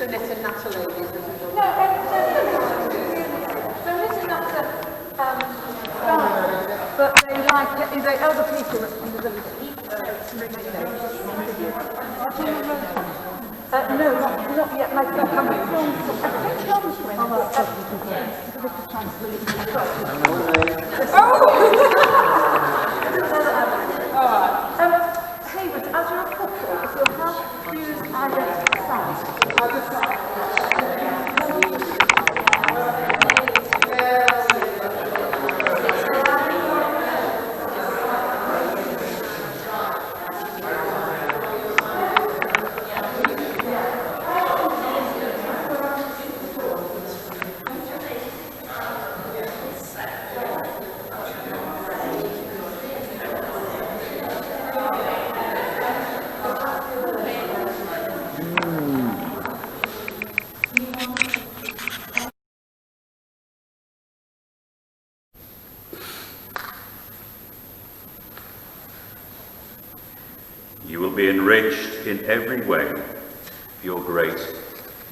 knit a natter lady. No, there is a natter but they like the other people in the village. No, not yet. Like they're coming. Hayward, as you're a couple, if you'll have views either side. You will be enriched in every way for your great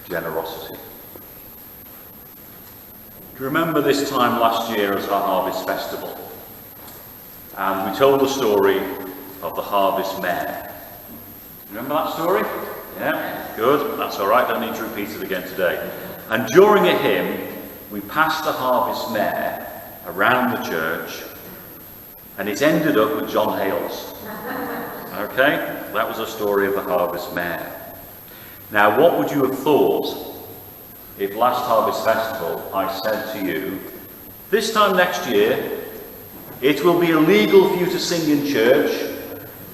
generosity. Do you remember this time last year as our Harvest Festival? And we told the story of the Harvest Mare. Remember that story? Yeah, good. That's all right. Don't need to repeat it again today. And during a hymn, we passed the Harvest Mare around the church, and it ended up with John Hales. Okay, that was a story of the Harvest Mare. Now, what would you have thought if last Harvest Festival I said to you, this time next year, it will be illegal for you to sing in church,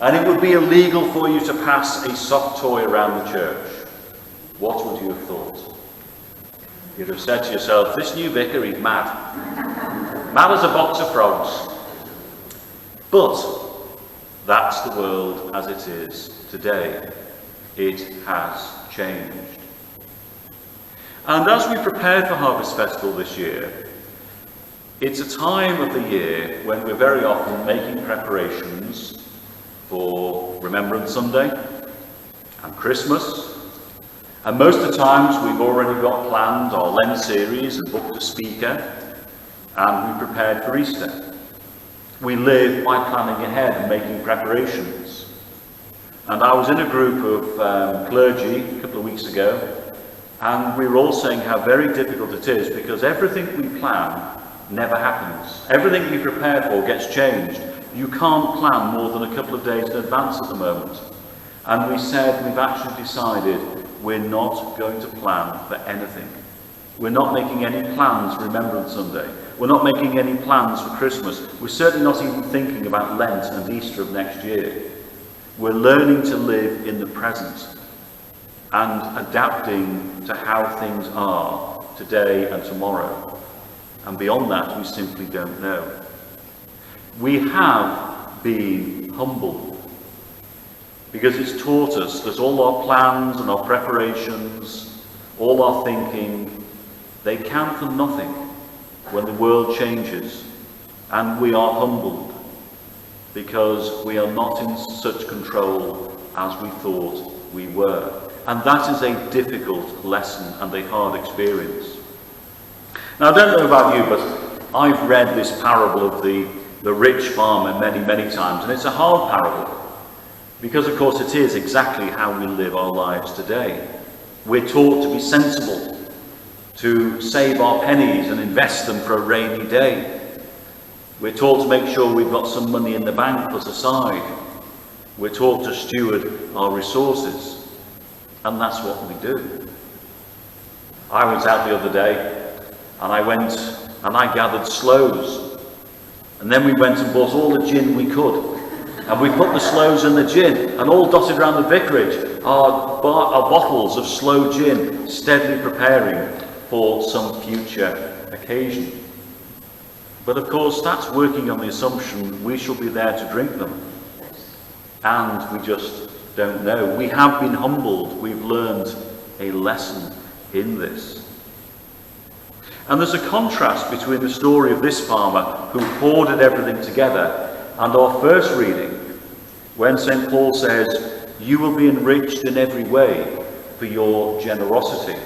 and it would be illegal for you to pass a soft toy around the church? What would you have thought? You'd have said to yourself, this new vicar, he's mad. Mad as a box of frogs. But that's the world as it is today. It has changed. And as we prepared for Harvest Festival this year, it's a time of the year when we're very often making preparations for Remembrance Sunday and Christmas. And most of the times we've already got planned our Lent series and booked a speaker, and we prepared for Easter. We live by planning ahead and making preparations. And I was in a group of clergy a couple of weeks ago, and we were all saying how very difficult it is, because everything we plan never happens. Everything we prepare for gets changed. You can't plan more than a couple of days in advance at the moment. And we said we've actually decided we're not going to plan for anything. We're not making any plans for Remembrance Sunday. We're not making any plans for Christmas. We're certainly not even thinking about Lent and Easter of next year. We're learning to live in the present and adapting to how things are today and tomorrow. And beyond that, we simply don't know. We have been humbled, because it's taught us that all our plans and our preparations, all our thinking, they count for nothing when the world changes, and we are humbled because we are not in such control as we thought we were. And that is a difficult lesson and a hard experience. Now, I don't know about you, but I've read this parable of the rich farmer many, many times, and it's a hard parable because, of course, it is exactly how we live our lives today. We're taught to be sensible, to save our pennies and invest them for a rainy day. We're taught to make sure we've got some money in the bank put aside. We're taught to steward our resources, and that's what we do. I was out the other day, and I went and I gathered sloes, and then we went and bought all the gin we could, and we put the sloes in the gin, and all dotted around the vicarage are bottles of sloe gin, steadily preparing for some future occasion. But of course, that's working on the assumption we shall be there to drink them. And we just don't know. We have been humbled. We've learned a lesson in this. And there's a contrast between the story of this farmer who hoarded everything together and our first reading, when St. Paul says, you will be enriched in every way for your generosity.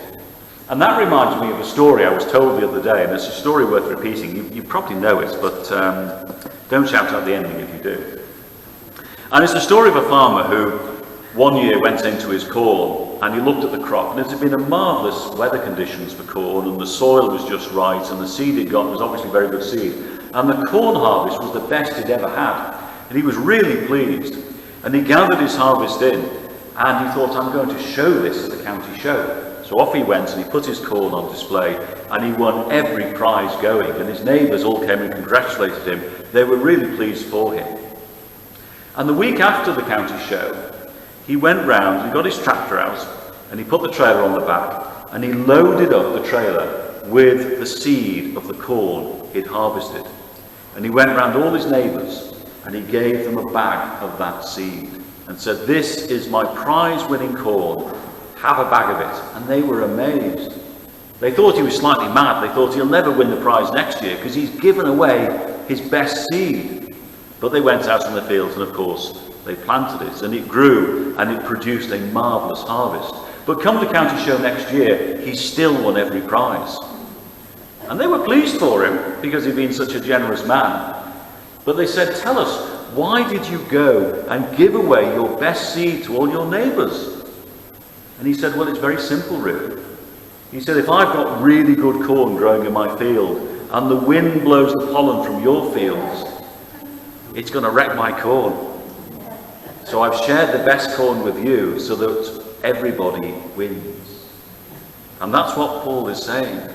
And that reminds me of a story I was told the other day, and it's a story worth repeating. You probably know it, but don't shout out the ending if you do. And it's the story of a farmer who one year went into his corn and he looked at the crop, and it had been a marvellous weather conditions for corn, and the soil was just right, and the seed he'd got was obviously very good seed, and the corn harvest was the best he'd ever had, and he was really pleased. And he gathered his harvest in, and he thought, I'm going to show this at the county show. So off he went, and he put his corn on display, and he won every prize going, and his neighbours all came and congratulated him. They were really pleased for him. And the week after the county show, he went round, he got his tractor out, and he put the trailer on the back, and he loaded up the trailer with the seed of the corn he'd harvested. And he went round all his neighbours, and he gave them a bag of that seed, and said, this is my prize-winning corn, have a bag of it. And they were amazed. They thought he was slightly mad. They thought he'll never win the prize next year because he's given away his best seed. But they went out in the fields, and of course they planted it, and it grew, and it produced a marvellous harvest. But come the county show next year, he still won every prize. And they were pleased for him because he'd been such a generous man. But they said, tell us, why did you go and give away your best seed to all your neighbours? And he said, well, it's very simple, really. He said, if I've got really good corn growing in my field, and the wind blows the pollen from your fields, it's going to wreck my corn. So I've shared the best corn with you so that everybody wins. And that's what Paul is saying.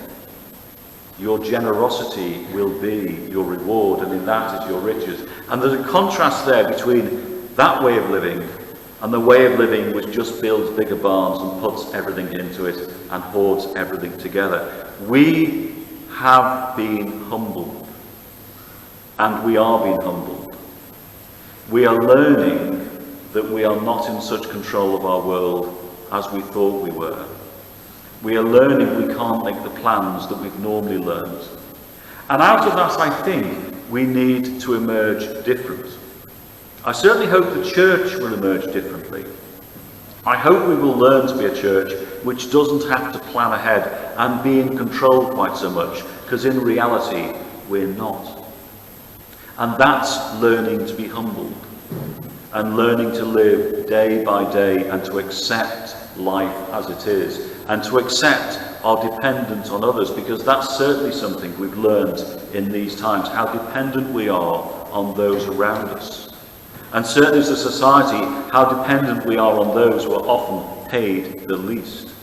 Your generosity will be your reward, and in that is your riches. And there's a contrast there between that way of living and the way of living which just builds bigger barns and puts everything into it and hoards everything together. We have been humbled, and we are being humbled. We are learning that we are not in such control of our world as we thought we were. We are learning we can't make the plans that we've normally learned. And out of that, I think, we need to emerge different. I certainly hope the church will emerge differently. I hope we will learn to be a church which doesn't have to plan ahead and be in control quite so much, because in reality, we're not. And that's learning to be humbled and learning to live day by day and to accept life as it is and to accept our dependence on others, because that's certainly something we've learned in these times, how dependent we are on those around us. And certainly as a society, how dependent we are on those who are often paid the least.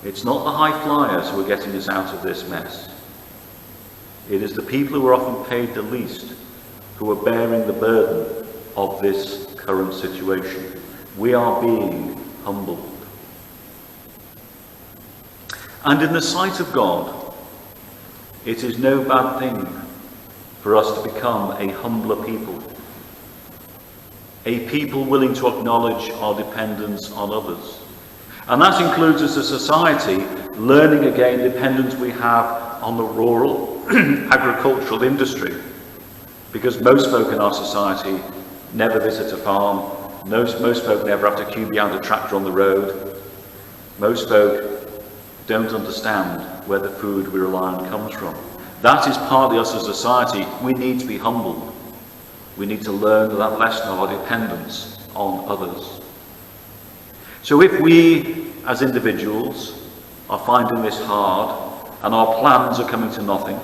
It's not the high flyers who are getting us out of this mess. It is the people who are often paid the least who are bearing the burden of this current situation. We are being humbled. And in the sight of God, it is no bad thing for us to become a humbler people. A people willing to acknowledge our dependence on others. And that includes, as a society, learning again the dependence we have on the rural agricultural industry. Because most folk in our society never visit a farm. Most folk never have to queue behind a tractor on the road. Most folk don't understand where the food we rely on comes from. That is partly us as a society. We need to be humbled. We need to learn that lesson of our dependence on others. So if we, as individuals, are finding this hard and our plans are coming to nothing,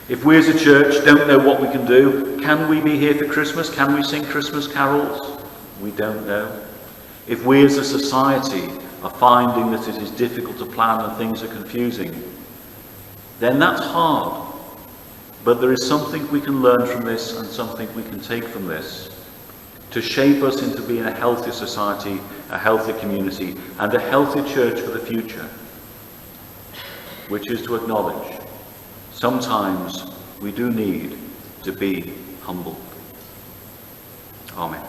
if we as a church don't know what we can do, can we be here for Christmas? Can we sing Christmas carols? We don't know. If we as a society are finding that it is difficult to plan and things are confusing, then that's hard. But there is something we can learn from this and something we can take from this to shape us into being a healthy society, a healthy community, and a healthy church for the future, which is to acknowledge sometimes we do need to be humble. Amen.